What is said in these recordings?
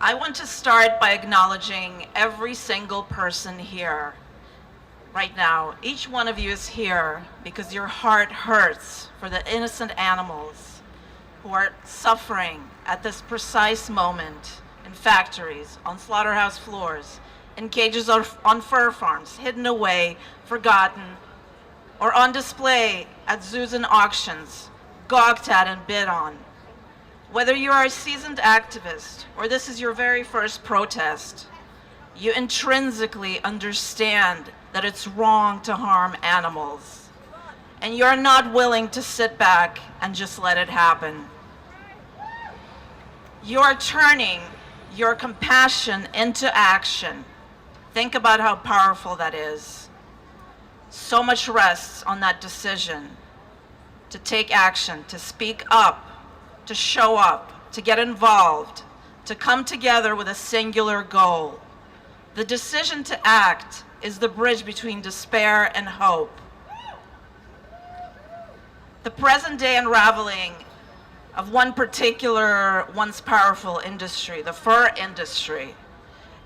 I want to start by acknowledging every single person here right now. Each one of you is here because your heart hurts for the innocent animals who are suffering at this precise moment in factories, on slaughterhouse floors, in cages on fur farms, hidden away, forgotten, or on display at zoos and auctions, gawked at and bid on. Whether you are a seasoned activist or this is your very first protest, you intrinsically understand that it's wrong to harm animals, and you're not willing to sit back and just let it happen. You're turning your compassion into action. Think about how powerful that is. So much rests on that decision to take action, to speak up, to show up, to get involved, to come together with a singular goal. The decision to act is the bridge between despair and hope. The present day unraveling of one particular, once powerful industry, the fur industry,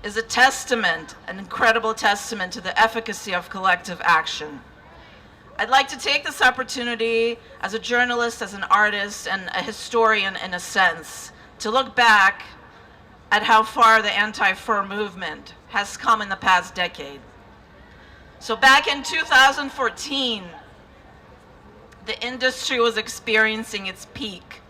is a testament, an incredible testament to the efficacy of collective action. I'd like to take this opportunity as a journalist, as an artist, and a historian in a sense, to look back at how far the anti-fur movement has come in the past decade. So back in 2014, the industry was experiencing its peak.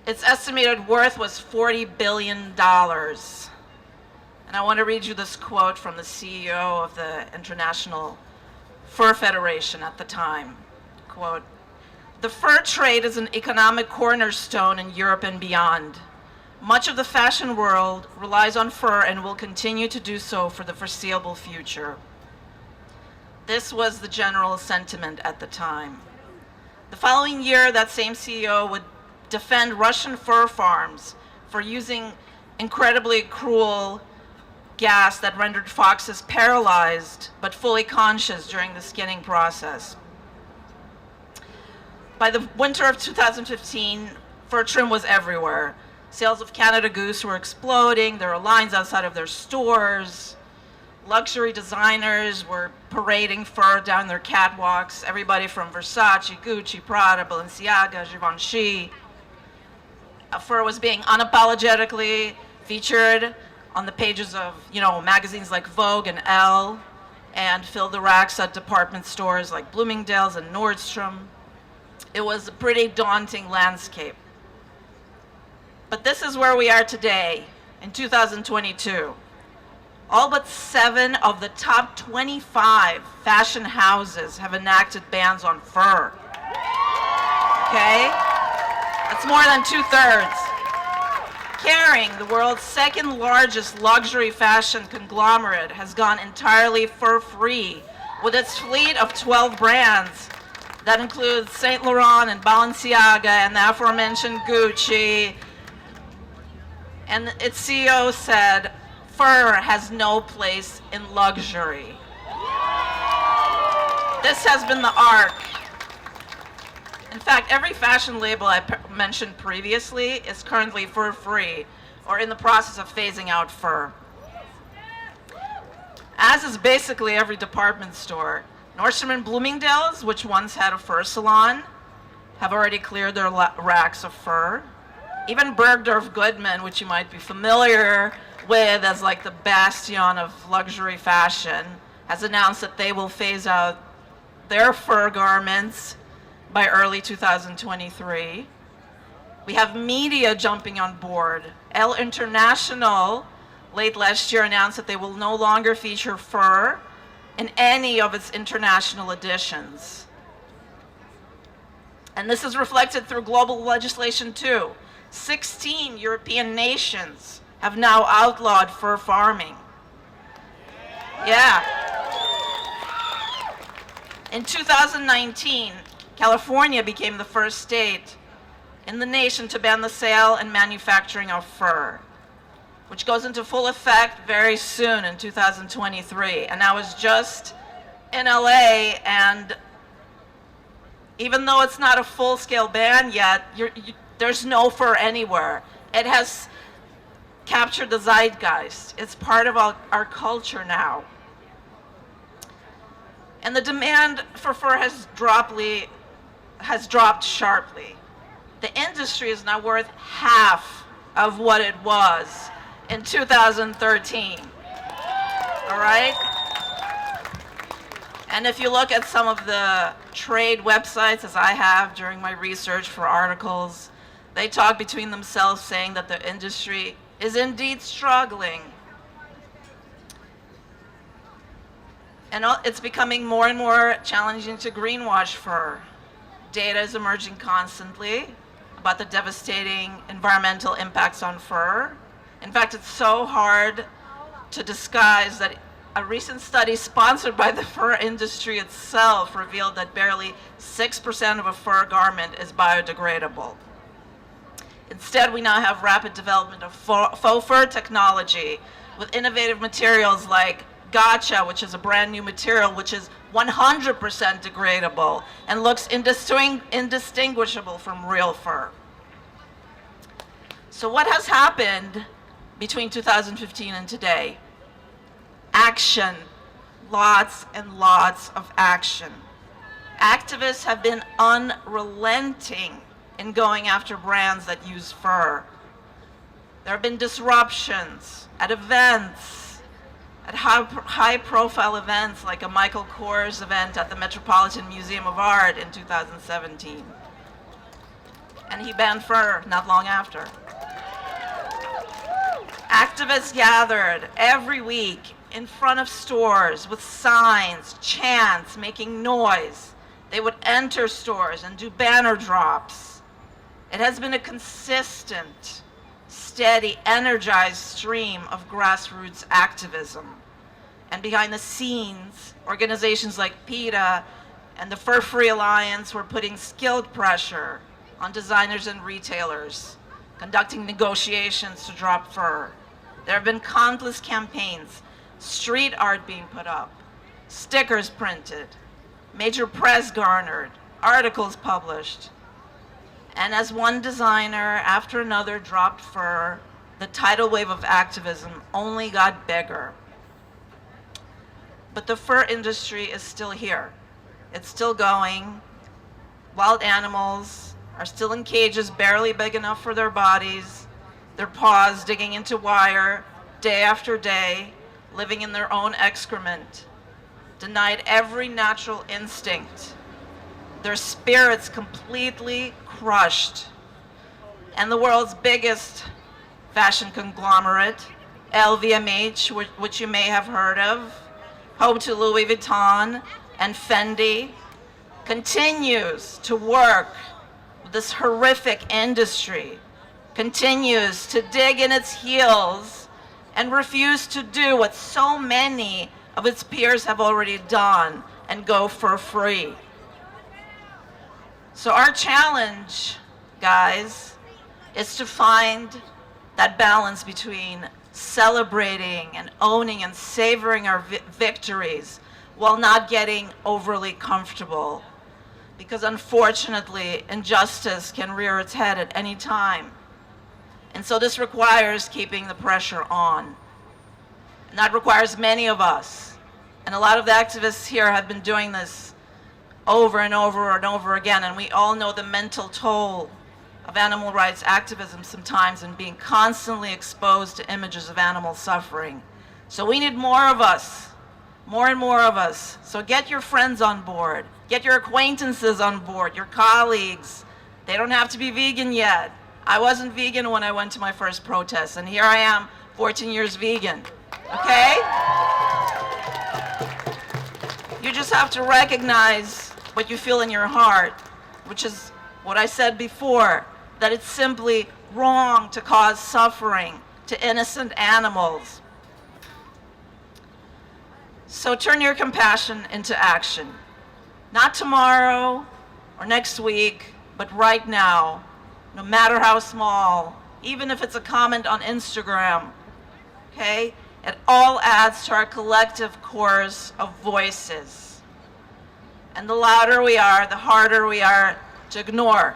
Its estimated worth was $40 billion. And I want to read you this quote from the CEO of the International Fur Federation at the time. Quote, "The fur trade is an economic cornerstone in Europe and beyond. Much of the fashion world relies on fur and will continue to do so for the foreseeable future." This was the general sentiment at the time. The following year, that same CEO would defend Russian fur farms for using incredibly cruel gas that rendered foxes paralyzed but fully conscious during the skinning process. By the winter of 2015, fur trim was everywhere. Sales of Canada Goose were exploding. There were lines outside of their stores. Luxury designers were parading fur down their catwalks. Everybody from Versace, Gucci, Prada, Balenciaga, Givenchy. Fur was being unapologetically featured on the pages of, magazines like Vogue and Elle, and filled the racks at department stores like Bloomingdale's and Nordstrom. It was a pretty daunting landscape. But this is where we are today, in 2022. All but 7 of the top 25 fashion houses have enacted bans on fur. Okay? That's more than 2/3. Kering, the world's second largest luxury fashion conglomerate, has gone entirely fur-free with its fleet of 12 brands that includes Saint Laurent and Balenciaga and the aforementioned Gucci. And its CEO said, "Fur has no place in luxury." This has been the arc. In fact, every fashion label I mentioned previously is currently fur-free or in the process of phasing out fur. As is basically every department store. Nordstrom and Bloomingdale's, which once had a fur salon, have already cleared their racks of fur. Even Bergdorf Goodman, which you might be familiar with as like the bastion of luxury fashion, has announced that they will phase out their fur garments by early 2023. We have media jumping on board. Elle International late last year announced that they will no longer feature fur in any of its international editions. And this is reflected through global legislation too. 16 European nations have now outlawed fur farming. Yeah. In 2019, California became the first state in the nation to ban the sale and manufacturing of fur, which goes into full effect very soon in 2023. And I was just in LA, and even though it's not a full-scale ban yet, there's no fur anywhere. captured the zeitgeist. It's part of our culture now. And the demand for fur has dropped sharply. The industry is now worth half of what it was in 2013. All right? And if you look at some of the trade websites, as I have during my research for articles, they talk between themselves saying that the industry is indeed struggling. And it's becoming more and more challenging to greenwash fur. Data is emerging constantly about the devastating environmental impacts on fur. In fact, it's so hard to disguise that a recent study sponsored by the fur industry itself revealed that barely 6% of a fur garment is biodegradable. Instead, we now have rapid development of faux fur technology with innovative materials like Gotcha, which is a brand new material which is 100% degradable and looks indistinguishable from real fur. So what has happened between 2015 and today? Action. Lots and lots of action. Activists have been unrelenting in going after brands that use fur. There have been disruptions at events, at high-profile events like a Michael Kors event at the Metropolitan Museum of Art in 2017. And he banned fur not long after. Activists gathered every week in front of stores with signs, chants, making noise. They would enter stores and do banner drops. It has been a consistent, steady, energized stream of grassroots activism. And behind the scenes, organizations like PETA and the Fur Free Alliance were putting skilled pressure on designers and retailers, conducting negotiations to drop fur. There have been countless campaigns, street art being put up, stickers printed, major press garnered, articles published. And as one designer after another dropped fur, the tidal wave of activism only got bigger. But the fur industry is still here. It's still going. Wild animals are still in cages barely big enough for their bodies, their paws digging into wire day after day, living in their own excrement, denied every natural instinct, their spirits completely crushed. And the world's biggest fashion conglomerate, LVMH, which you may have heard of, home to Louis Vuitton and Fendi, continues to work with this horrific industry, continues to dig in its heels and refuse to do what so many of its peers have already done and go for free. So our challenge, guys, is to find that balance between celebrating and owning and savoring our victories while not getting overly comfortable. Because unfortunately, injustice can rear its head at any time. And so this requires keeping the pressure on. And that requires many of us. And a lot of the activists here have been doing this over and over and over again. And we all know the mental toll of animal rights activism sometimes and being constantly exposed to images of animal suffering. So we need more of us, more and more of us. So get your friends on board, get your acquaintances on board, your colleagues. They don't have to be vegan yet. I wasn't vegan when I went to my first protest, and here I am, 14 years vegan, okay? You just have to recognize what you feel in your heart, which is what I said before, that it's simply wrong to cause suffering to innocent animals. So turn your compassion into action. Not tomorrow or next week, but right now, no matter how small, even if it's a comment on Instagram, okay? It all adds to our collective chorus of voices. And the louder we are, the harder we are to ignore.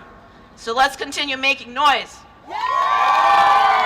So let's continue making noise. Yeah!